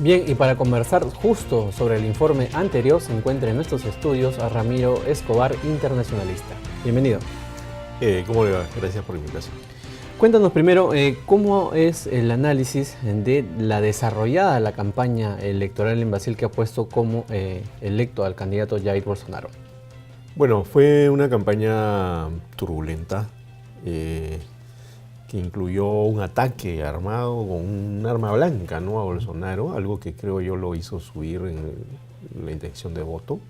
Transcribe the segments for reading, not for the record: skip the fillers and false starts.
Bien, y para conversar justo sobre el informe anterior se encuentra en nuestros estudios a Ramiro Escobar, internacionalista. Bienvenido. ¿Cómo le va? Gracias por la invitación. Cuéntanos primero cómo es el análisis de la desarrollada la campaña electoral en Brasil que ha puesto como electo al candidato Jair Bolsonaro. Bueno, fue una campaña turbulenta que incluyó un ataque armado con un arma blanca, ¿no?, a Bolsonaro, algo que creo yo lo hizo subir en la intención de voto.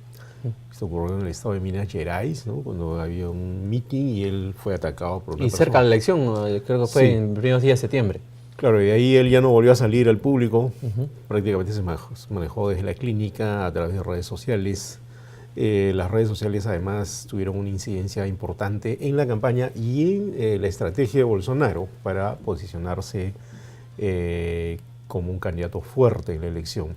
Esto ocurrió en el estado de Minas Gerais, ¿no?, cuando había un mitin y él fue atacado por una Y persona. cerca de la elección, creo que fue en primeros días de septiembre. Claro, y de ahí él ya no volvió a salir al público, prácticamente se manejó desde la clínica a través de redes sociales. Las redes sociales además tuvieron una incidencia importante en la campaña y en la estrategia de Bolsonaro para posicionarse como un candidato fuerte en la elección.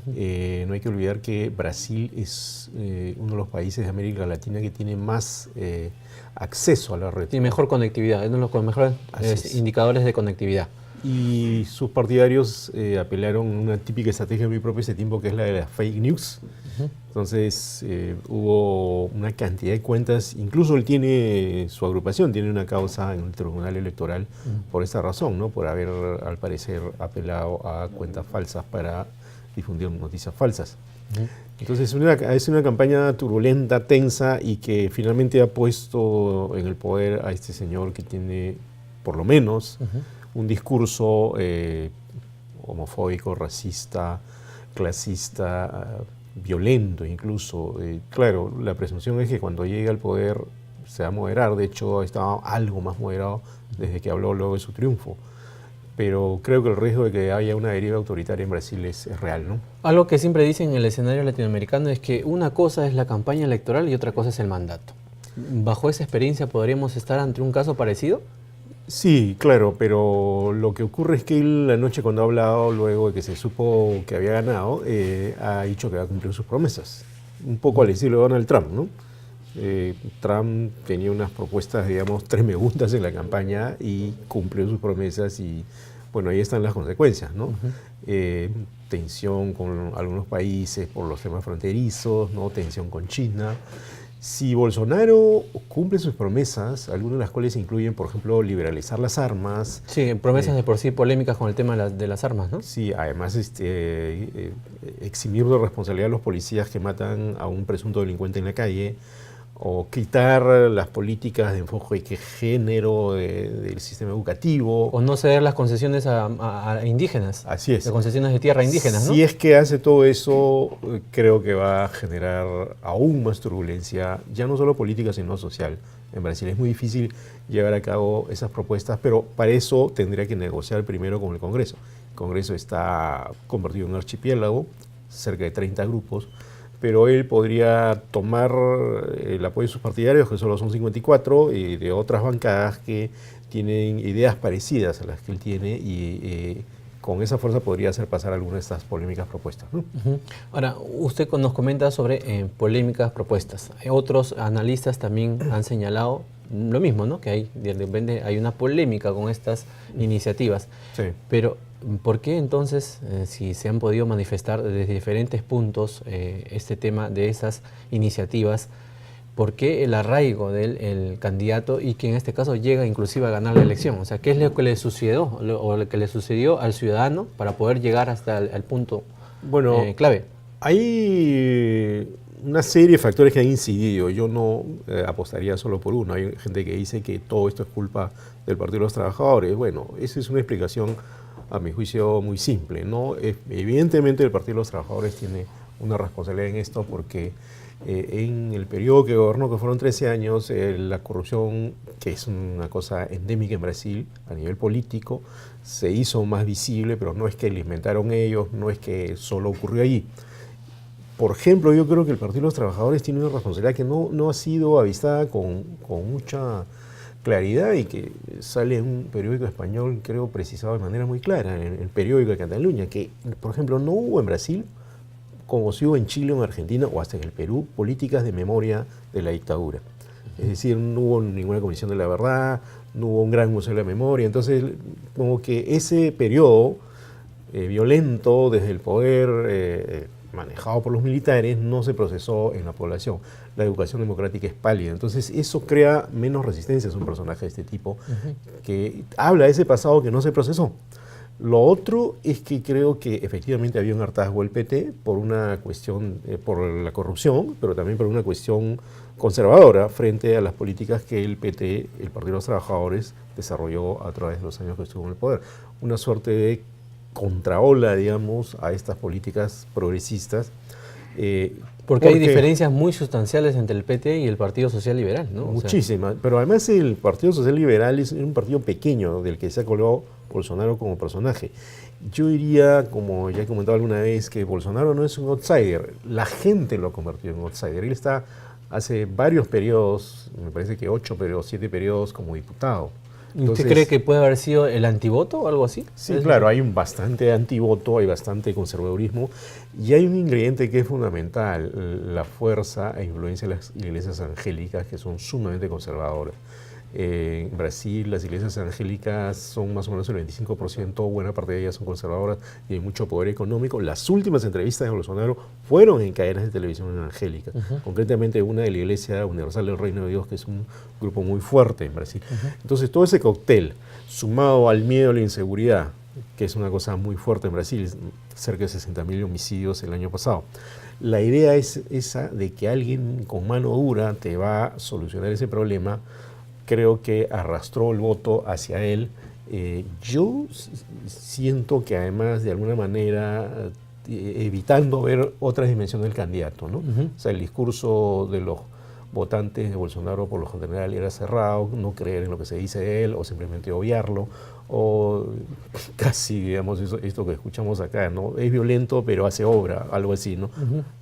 No hay que olvidar que Brasil es uno de los países de América Latina que tiene más acceso a la red. Y mejor conectividad, es uno de los mejores indicadores de conectividad. Y sus partidarios apelaron a una típica estrategia muy propia de ese tiempo, que es la de las fake news. Entonces hubo una cantidad de cuentas, incluso él tiene, su agrupación tiene una causa en el Tribunal Electoral por esta razón, ¿no?, por haber al parecer apelado a cuentas falsas para difundir noticias falsas. Entonces es una campaña turbulenta, tensa, y que finalmente ha puesto en el poder a este señor que tiene, por lo menos, un discurso homofóbico, racista, clasista, violento incluso. Claro, la presunción es que cuando llegue al poder se va a moderar. De hecho, estaba algo más moderado desde que habló luego de su triunfo. Pero creo que el riesgo de que haya una deriva autoritaria en Brasil es real, ¿no? Algo que siempre dicen en el escenario latinoamericano es que una cosa es la campaña electoral y otra cosa es el mandato. ¿Bajo esa experiencia podríamos estar ante un caso parecido? Sí, claro, pero lo que ocurre es que él, la noche cuando ha hablado, luego de que se supo que había ganado, ha dicho que va a cumplir sus promesas. Un poco al estilo de Donald Trump, ¿no? Trump tenía unas propuestas, digamos, tremendas en la campaña y cumplió sus promesas y, bueno, ahí están las consecuencias, ¿no? Tensión con algunos países por los temas fronterizos, ¿no?, tensión con China. Si Bolsonaro cumple sus promesas, algunas de las cuales incluyen, por ejemplo, liberalizar las armas. Sí, promesas de por sí polémicas con el tema de las armas, ¿no? Sí, además eximir de responsabilidad a los policías que matan a un presunto delincuente en la calle, o quitar las políticas de enfoque de género del sistema educativo. O no ceder las concesiones a indígenas. Así es. Las concesiones de tierra indígenas, ¿no? Si es que hace todo eso, creo que va a generar aún más turbulencia, ya no solo política, sino social. En Brasil es muy difícil llevar a cabo esas propuestas, pero para eso tendría que negociar primero con el Congreso. El Congreso está convertido en un archipiélago, cerca de 30 grupos, pero él podría tomar el apoyo de sus partidarios, que solo son 54, y de otras bancadas que tienen ideas parecidas a las que él tiene, y con esa fuerza podría hacer pasar algunas de estas polémicas propuestas, ¿no? Ahora, usted nos comenta sobre polémicas propuestas. Otros analistas también han señalado lo mismo, ¿no?, que hay, de repente hay una polémica con estas iniciativas. Sí. Pero ¿por qué entonces, si se han podido manifestar desde diferentes puntos este tema de esas iniciativas, por qué el arraigo del candidato y que en este caso llega inclusive a ganar la elección? O sea, ¿qué es lo que le sucedió o lo que le sucedió al ciudadano para poder llegar hasta el punto clave? Hay una serie de factores que han incidido. Yo no apostaría solo por uno. Hay gente que dice que todo esto es culpa del Partido de los Trabajadores. Bueno, esa es una explicación, a mi juicio, muy simple, ¿no? Evidentemente el Partido de los Trabajadores tiene una responsabilidad en esto porque en el periodo que gobernó, que fueron 13 años, la corrupción, que es una cosa endémica en Brasil a nivel político, se hizo más visible, pero no es que la inventaron ellos, no es que solo ocurrió allí. Por ejemplo, yo creo que el Partido de los Trabajadores tiene una responsabilidad que no ha sido avistada con mucha claridad y que sale en un periódico español, creo, precisado de manera muy clara, en el periódico de Cataluña, que, por ejemplo, no hubo en Brasil, como si hubo en Chile o en Argentina o hasta en el Perú, políticas de memoria de la dictadura. Es decir, no hubo ninguna comisión de la verdad, no hubo un gran museo de la memoria. Entonces, como que ese periodo violento desde el poder manejado por los militares no se procesó en la población. La educación democrática es pálida. Entonces eso crea menos resistencia a un personaje de este tipo que habla de ese pasado que no se procesó. Lo otro es que creo que efectivamente había un hartazgo del PT por una cuestión, por la corrupción, pero también por una cuestión conservadora frente a las políticas que el PT, el Partido de los Trabajadores, desarrolló a través de los años que estuvo en el poder. Una suerte de contraola, digamos, a estas políticas progresistas. Porque hay diferencias muy sustanciales entre el PT y el Partido Social Liberal, ¿no? Muchísimas, pero además el Partido Social Liberal es un partido pequeño del que se ha colgado Bolsonaro como personaje. Yo diría, como ya he comentado alguna vez, que Bolsonaro no es un outsider, la gente lo ha convertido en outsider. Él está hace varios periodos, me parece que 8 periodos, 7 periodos como diputado. Entonces, ¿usted cree que puede haber sido el antivoto o algo así? Sí, claro, hay un bastante antivoto, hay bastante conservadurismo y hay un ingrediente que es fundamental, la fuerza e influencia de las iglesias angélicas que son sumamente conservadoras. En Brasil las iglesias angélicas son más o menos el 25%, buena parte de ellas son conservadoras y hay mucho poder económico. Las últimas entrevistas de Bolsonaro fueron en cadenas de televisión angélicas, concretamente una de la Iglesia Universal del Reino de Dios, que es un grupo muy fuerte en Brasil. Entonces todo ese cóctel, sumado al miedo a la inseguridad, que es una cosa muy fuerte en Brasil, cerca de 60.000 homicidios el año pasado. La idea es esa de que alguien con mano dura te va a solucionar ese problema. Creo que arrastró el voto hacia él. Yo siento que además, de alguna manera, evitando ver otras dimensiones del candidato, ¿no? O sea, el discurso de los votantes de Bolsonaro por lo general era cerrado, no creer en lo que se dice de él o simplemente obviarlo, o casi, digamos, esto que escuchamos acá, ¿no? Es violento pero hace obra, algo así, ¿no?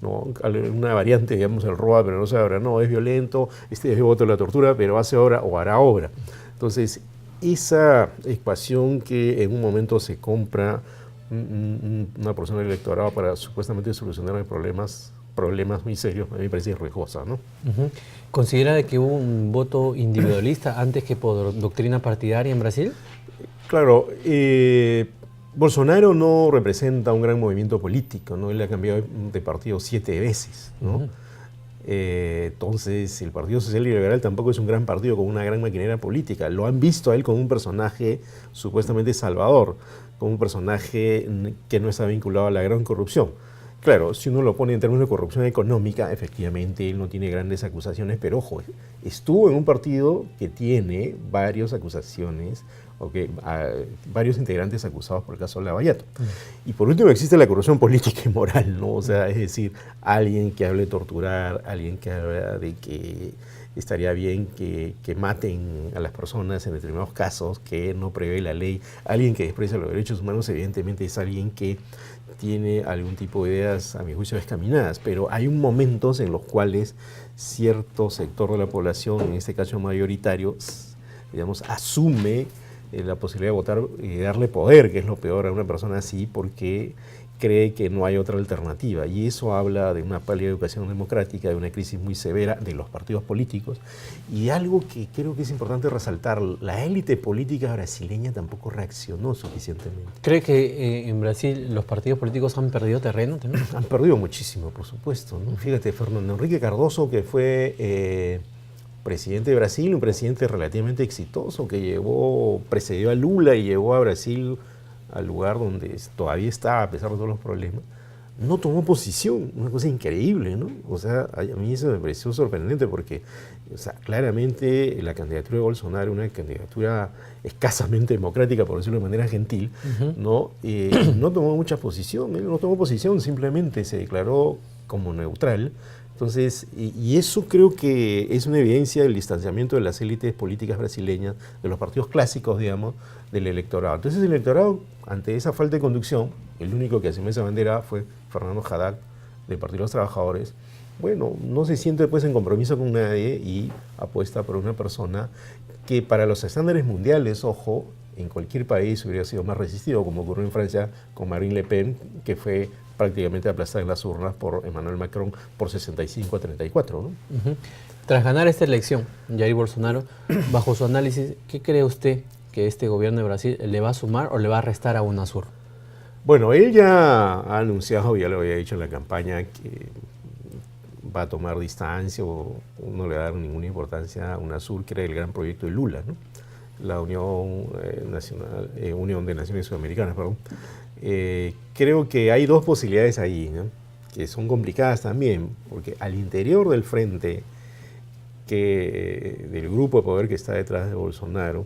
¿No? Una variante, digamos, el roba pero no se obra, no, es violento, es voto de la tortura pero hace obra o hará obra. Entonces, esa ecuación que en un momento se compra una persona del electorado para supuestamente solucionar problemas muy serios, a mí me parece riesgosa, ¿no? ¿Considera de que hubo un voto individualista antes que por doctrina partidaria en Brasil? Claro, Bolsonaro no representa un gran movimiento político, ¿no? Él ha cambiado de partido 7 veces, ¿no? Entonces, el Partido Social Liberal tampoco es un gran partido con una gran maquinaria política. Lo han visto a él como un personaje supuestamente salvador, como un personaje que no está vinculado a la gran corrupción. Claro, si uno lo pone en términos de corrupción económica, efectivamente él no tiene grandes acusaciones, pero ojo, estuvo en un partido que tiene varias acusaciones, varios integrantes acusados por el caso Lavallato. Y por último existe la corrupción política y moral, ¿no? O sea, es decir, alguien que hable de torturar, alguien que habla de que estaría bien que maten a las personas en determinados casos, que no prevé la ley, alguien que desprecia los derechos humanos, evidentemente es alguien que tiene algún tipo de ideas, a mi juicio, descaminadas, pero hay momentos en los cuales cierto sector de la población, en este caso mayoritario, digamos, asume la posibilidad de votar y darle poder, que es lo peor a una persona así, porque cree que no hay otra alternativa. Y eso habla de una pálida educación democrática, de una crisis muy severa de los partidos políticos. Y algo que creo que es importante resaltar, la élite política brasileña tampoco reaccionó suficientemente. ¿Cree que en Brasil los partidos políticos han perdido terreno también? Han perdido muchísimo, por supuesto, ¿no? Fíjate, Fernando Henrique Cardoso, que fue presidente de Brasil, un presidente relativamente exitoso, que precedió a Lula y llevó a Brasil al lugar donde todavía está, a pesar de todos los problemas, no tomó posición, una cosa increíble, ¿no? O sea, a mí eso me pareció sorprendente porque, o sea, claramente la candidatura de Bolsonaro, una candidatura escasamente democrática, por decirlo de manera gentil, ¿no? No tomó mucha posición, él no tomó posición, simplemente se declaró como neutral. Entonces, y eso creo que es una evidencia del distanciamiento de las élites políticas brasileñas, de los partidos clásicos, digamos, del electorado. Entonces el electorado, ante esa falta de conducción, el único que asumió esa bandera fue Fernando Haddad, del Partido de los Trabajadores. Bueno, no se siente después en compromiso con nadie y apuesta por una persona que para los estándares mundiales, ojo, en cualquier país hubiera sido más resistido, como ocurrió en Francia con Marine Le Pen, que fue prácticamente aplastada en las urnas por Emmanuel Macron por 65 a 34, ¿no? Tras ganar esta elección, Jair Bolsonaro, bajo su análisis, ¿qué cree usted que este gobierno de Brasil le va a sumar o le va a restar a UNASUR? Bueno, él ya ha anunciado, ya lo había dicho en la campaña, que va a tomar distancia o no le va a dar ninguna importancia a UNASUR, que era el gran proyecto de Lula, ¿no? La Unión de Naciones Sudamericanas, perdón. Creo que hay dos posibilidades ahí, ¿no? Que son complicadas también, porque al interior del frente, del grupo de poder que está detrás de Bolsonaro,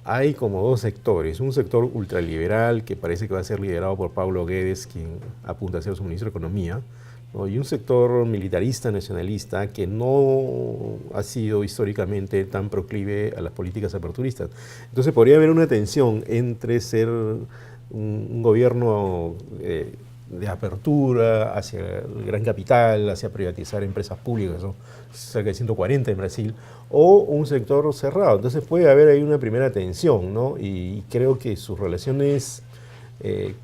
hay como dos sectores. Un sector ultraliberal que parece que va a ser liderado por Paulo Guedes, quien apunta a ser su ministro de Economía, ¿no? Y un sector militarista, nacionalista, que no ha sido históricamente tan proclive a las políticas aperturistas. Entonces podría haber una tensión entre ser un gobierno de apertura hacia el gran capital, hacia privatizar empresas públicas, ¿no? Cerca de 140 en Brasil, o un sector cerrado. Entonces puede haber ahí una primera tensión, ¿no? Y creo que sus relaciones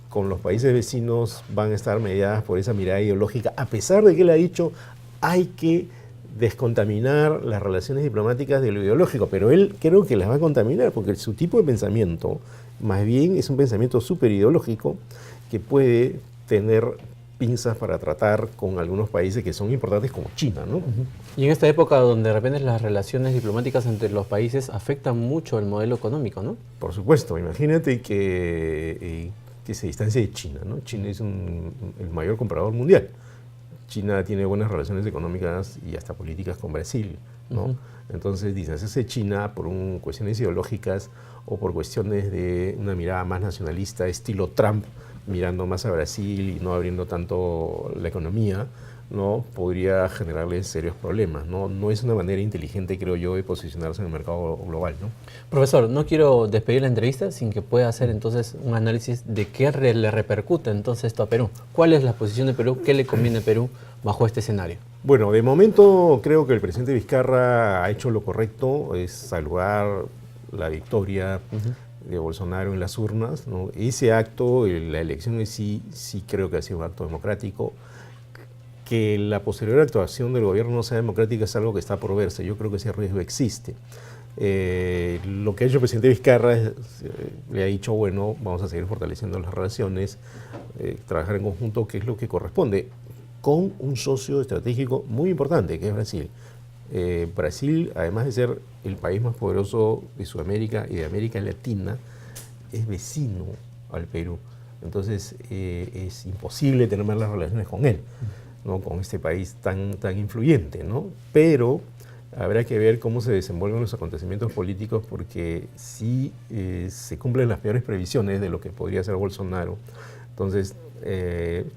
con los países vecinos van a estar mediadas por esa mirada ideológica, a pesar de que él ha dicho hay que descontaminar las relaciones diplomáticas de lo ideológico, pero él creo que las va a contaminar, porque su tipo de pensamiento más bien es un pensamiento súper ideológico que puede tener pinzas para tratar con algunos países que son importantes como China, ¿no? Y en esta época donde de repente las relaciones diplomáticas entre los países afectan mucho el modelo económico, ¿no? Por supuesto, imagínate que se distancia de China, ¿no? China es el mayor comprador mundial. China tiene buenas relaciones económicas y hasta políticas con Brasil, ¿no? Entonces, distanciarse de China por cuestiones ideológicas o por cuestiones de una mirada más nacionalista, estilo Trump, mirando más a Brasil y no abriendo tanto la economía, ¿no? Podría generarle serios problemas, ¿no? No es una manera inteligente, creo yo, de posicionarse en el mercado global, ¿no? Profesor, no quiero despedir la entrevista sin que pueda hacer entonces un análisis de qué le repercute entonces esto a Perú. ¿Cuál es la posición de Perú? ¿Qué le conviene a Perú bajo este escenario? Bueno, de momento creo que el presidente Vizcarra ha hecho lo correcto, es saludar la victoria de Bolsonaro en las urnas, ¿no? Ese acto, la elección en sí creo que ha sido un acto democrático. Que la posterior actuación del gobierno no sea democrática es algo que está por verse. Yo creo que ese riesgo existe. Lo que ha hecho el presidente Vizcarra le ha dicho, bueno, vamos a seguir fortaleciendo las relaciones, trabajar en conjunto, que es lo que corresponde, con un socio estratégico muy importante, que es Brasil. Brasil, además de ser el país más poderoso de Sudamérica y de América Latina, es vecino al Perú. Entonces es imposible tener malas relaciones con él, ¿no? Con este país tan influyente, ¿no? Pero habrá que ver cómo se desenvuelven los acontecimientos políticos, porque si se cumplen las peores previsiones de lo que podría ser Bolsonaro, entonces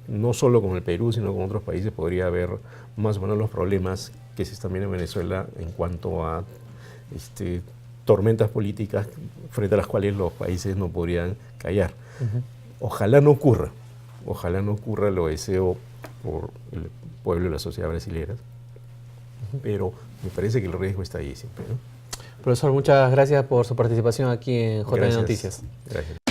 no solo con el Perú, sino con otros países podría haber más o menos los problemas que se están viendo en Venezuela en cuanto a tormentas políticas frente a las cuales los países no podrían callar. Ojalá no ocurra, lo deseo por el pueblo y la sociedad brasileña, pero me parece que el riesgo está ahí siempre, ¿no? Profesor, muchas gracias por su participación aquí en JN Gracias. Noticias. Gracias.